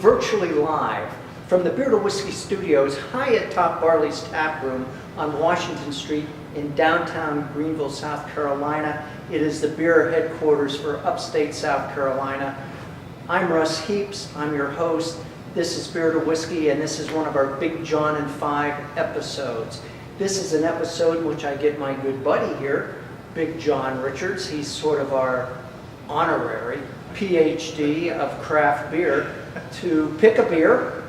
virtually live from the Beer to Whiskey Studios high atop Barley's Tap Room on Washington Street in downtown Greenville, South Carolina. It is the beer headquarters for upstate South Carolina. I'm Russ Heaps, I'm your host. This is Beer to Whiskey, and this is one of our Big Jon and 5 episodes. This is an episode in which I get my good buddy here, Big Jon Richards. He's sort of our honorary PhD of craft beer, to pick a beer.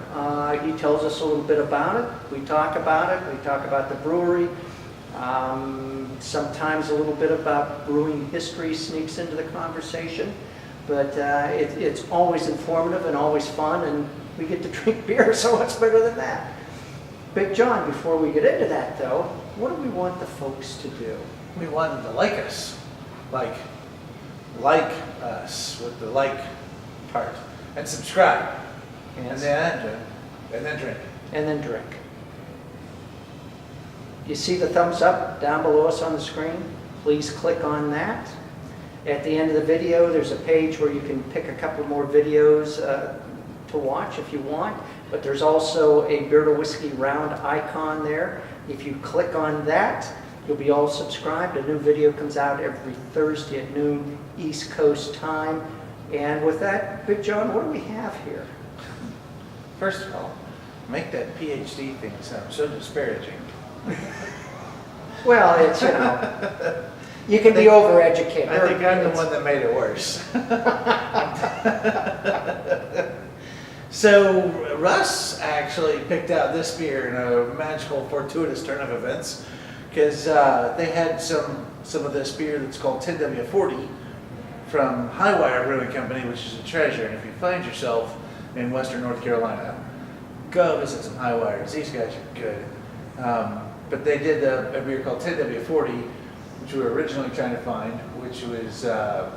He tells us a little bit about it. We talk about it. We talk about the brewery. Sometimes a little bit about brewing history sneaks into the conversation. But it's always informative and always fun, and we get to drink beer, so what's better than that? Big Jon, before we get into that though, what do we want the folks to do? We want them to like us. Like us with the like part. And subscribe. Yes. And then drink. And then drink. You see the thumbs up down below us on the screen? Please click on that. At the end of the video, there's a page where you can pick a couple more videos to watch if you want. But there's also a Beer to Whiskey round icon there. If you click on that, you'll be all subscribed. A new video comes out every Thursday at noon East Coast time. And with that, Big Jon, what do we have here? First of all, make that PhD thing sound so disparaging. Well, it's, you know, you can be overeducated. I think I'm the one that made it worse. So Russ actually picked out this beer in a magical, fortuitous turn of events, because they had some of this beer that's called 10W-40 from Wire German Company, which is a treasure. And if you find yourself in Western North Carolina, go visit some Wires. These guys are good. But they did a beer called 10W-40, which we were originally trying to find, which is a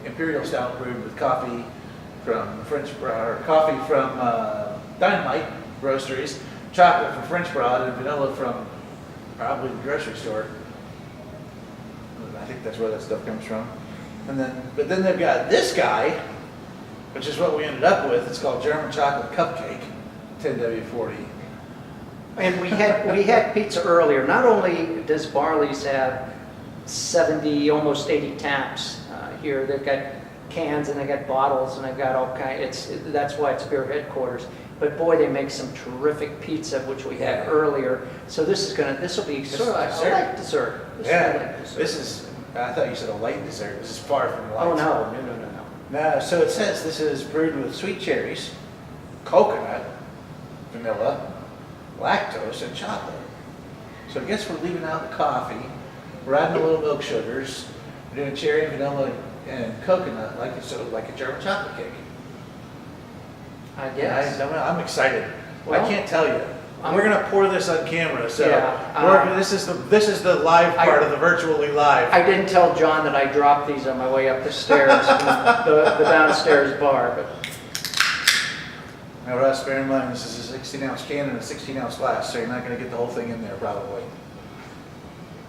imperial stout brewed with coffee from Dynamite Roasteries, chocolate from French Broad, and vanilla from probably the grocery store. I think that's where that stuff comes from. But then they've got this guy, which is what we ended up with. It's called German Chocolate Cupcake, 10W-40. And we had pizza earlier. Not only does Barley's have 70, almost 80 taps here, they've got cans and they got bottles and they've got all kinds. That's why it's beer headquarters. But boy, they make some terrific pizza, which we had earlier. So this will be sort of a light dessert. This is. I thought you said a light dessert. This is far from light. Oh no. No. So it says this is brewed with sweet cherries, coconut, vanilla, lactose, and chocolate. So I guess we're leaving out the coffee. We're adding a little milk sugars. We're doing cherry, vanilla, and coconut, like a German chocolate cake. I guess. I'm excited. Well, I can't tell you. We're gonna pour this on camera, so this is the live part of the virtually live. I didn't tell Jon that I dropped these on my way up the stairs from the downstairs bar, but. Now, Russ, bear in mind this is a 16-ounce can and a 16-ounce glass, so you're not gonna get the whole thing in there probably.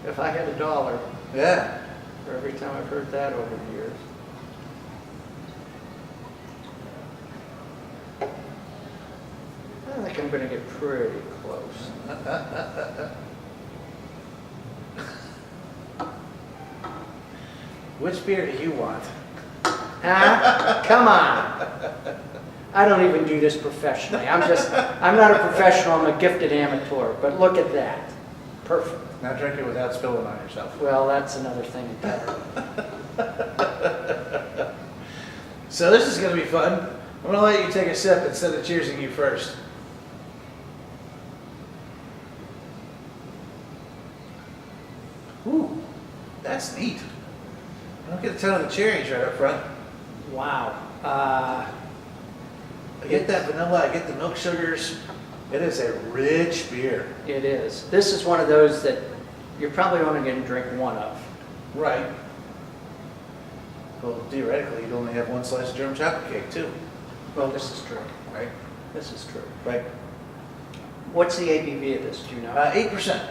If I had $1, Yeah. for every time I've heard that over the years. I think I'm going to get pretty close. Which beer do you want? Huh? Come on. I don't even do this professionally. I'm not a professional, I'm a gifted amateur, but look at that. Perfect. Now drink it without spilling on yourself. Well, that's another thing entirely. So this is going to be fun. I'm going to let you take a sip instead of cheersing you first. Ooh, that's neat. I don't get a ton of the cherries right up front. Wow. I get that vanilla, I get the milk sugars. It is a rich beer. It is. This is one of those that you're probably only going to drink one of. Right. Well, theoretically, you'd only have one slice of German chocolate cake, too. Well, this is true. Right? This is true. Right. What's the ABV of this, do you know? 8%.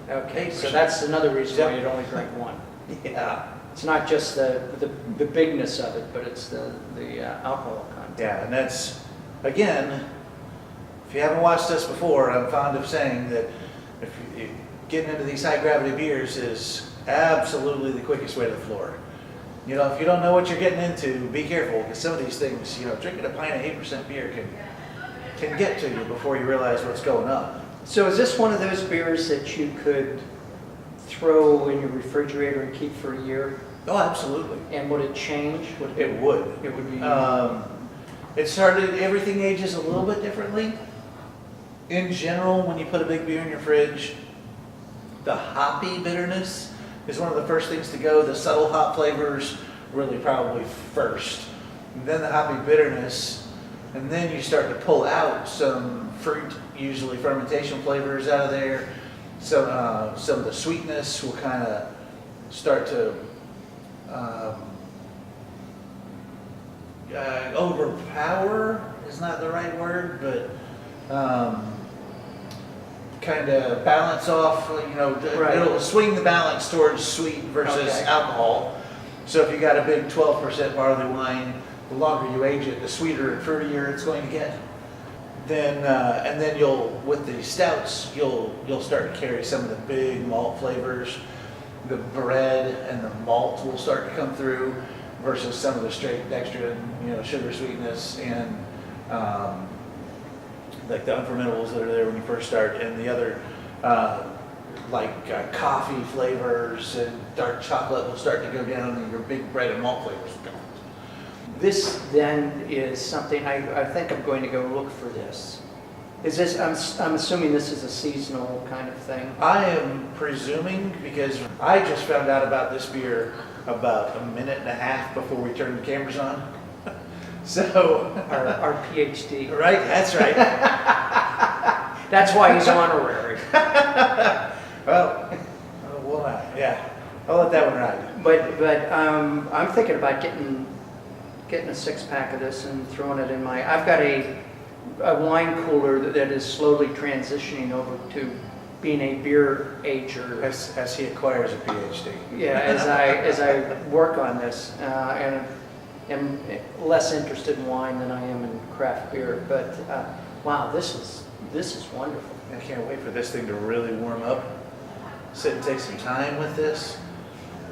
Okay, so that's another reason why you'd only drink one. Yeah. It's not just the bigness of it, but it's the alcohol content. Yeah, and that's again, if you haven't watched us before, I'm fond of saying that if you, getting into these high gravity beers is absolutely the quickest way to the floor. You know, if you don't know what you're getting into, be careful, because some of these things, you know, drinking a pint of 8% beer can get to you before you realize what's going on. So is this one of those beers that you could throw in your refrigerator and keep for a year? Oh, absolutely. And would it change? It would. It would be. Everything ages a little bit differently. In general, when you put a big beer in your fridge, the hoppy bitterness is one of the first things to go. The subtle hop flavors really probably first. And then the hoppy bitterness, and then you start to pull out some fruit, usually fermentation flavors out of there. So some of the sweetness will kind of start to overpower is not the right word, but kind of balance off, you know, Right. It'll swing the balance towards sweet versus Okay. alcohol. So if you got a big 12% barley wine, the longer you age it, the sweeter and fruitier it's going to get. Then and then with the stouts, you'll start to carry some of the big malt flavors. The bread and the malt will start to come through versus some of the straight dextrin, you know, sugar sweetness and like the unfermentables that are there when you first start, and the other coffee flavors and dark chocolate will start to go down, and your big bread and malt flavors will go. This then is something, I think I'm going to go look for this. Is this, I'm assuming this is a seasonal kind of thing? I am presuming, because I just found out about this beer about a minute and a half before we turned the cameras on. So, Our PhD. right, that's right. That's why he's honorary. Well, yeah, I'll let that one ride. But I'm thinking about getting a 6-pack of this and throwing it in my, I've got a wine cooler that is slowly transitioning over to being a beer ager. As he acquires a PhD. Yeah, as I work on this, and am less interested in wine than I am in craft beer. But wow, this is wonderful. I can't wait for this thing to really warm up. Sit and take some time with this.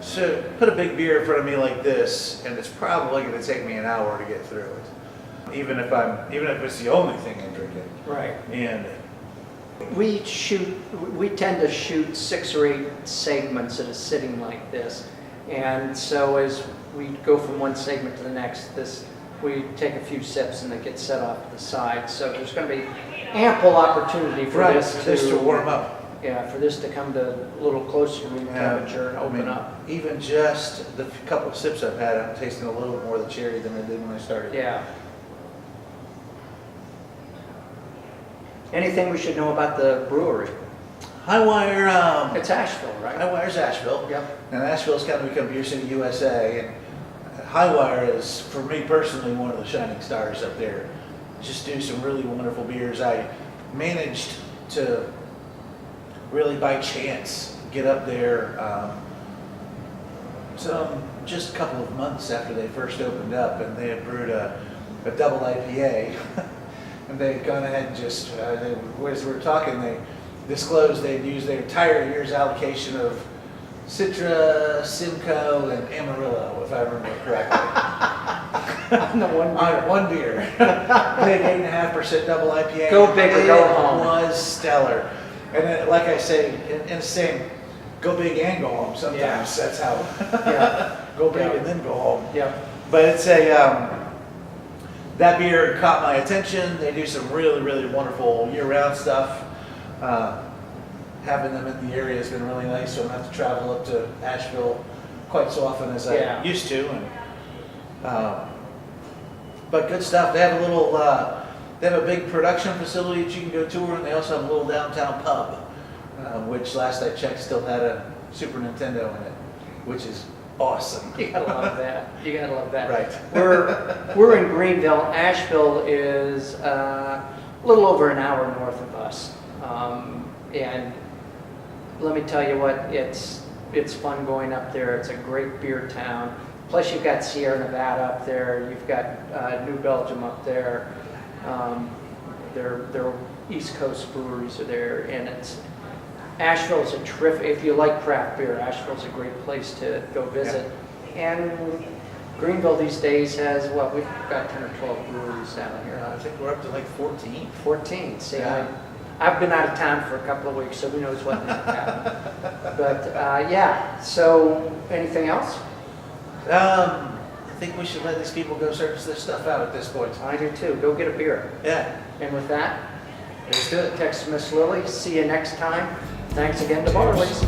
So put a big beer in front of me like this, and it's probably going to take me an hour to get through it. Even if it's the only thing I'm drinking. Right. And We tend to shoot 6 or 8 segments at a sitting like this. And so as we go from one segment to the next, we take a few sips and they get set off to the side. So there's going to be ample opportunity for this to warm up. Yeah, for this to come to a little closer to room temperature and open up. Even just the couple of sips I've had, I'm tasting a little more of the cherry than I did when I started. Yeah. Anything we should know about the brewery? Highwire, It's Asheville, right? Highwire's Asheville. Yep. And Asheville's kind of become Beer City, USA. And Highwire is, for me personally, one of the shining stars up there. Just do some really wonderful beers. I managed to really by chance get up there just a couple of months after they first opened up, and they had brewed a double IPA. And they had gone ahead and just, as we were talking, they disclosed they'd used their entire year's allocation of Citra, Simcoe, and Amarillo, if I remember correctly. On the one beer. On one beer. Big 8.5% double IPA. Go big or go home. It was stellar. And then, like I say, in the same, go big and go home sometimes. Yeah. That's how. Yeah. Go big Yeah. and then go home. Yep. But it's that beer caught my attention. They do some really, really wonderful year-round stuff. Having them in the area has been really nice, so I don't have to travel up to Asheville quite so often as I used to. But good stuff. They have they have a big production facility that you can go tour, and they also have a little downtown pub, which last I checked still had a Super Nintendo in it, which is awesome. You gotta love that. You gotta love that. Right. We're in Greenville. Asheville is a little over an hour north of us, and let me tell you what, it's fun going up there. It's a great beer town. Plus you've got Sierra Nevada up there. You've got New Belgium up there. Their East Coast breweries are there, and Asheville's a terrific, if you like craft beer, Asheville's a great place to go visit. And Greenville these days has, what, we've got 10 or 12 breweries down here. I think we're up to like 14. 14, see, Yeah. I've been out of town for a couple of weeks, so who knows what might happen. But, yeah, so anything else? I think we should let these people go search this stuff out at this point. I do too, go get a beer. Yeah, And with that, let's do it. text Miss Lily, see you next time. Thanks again to Barley's.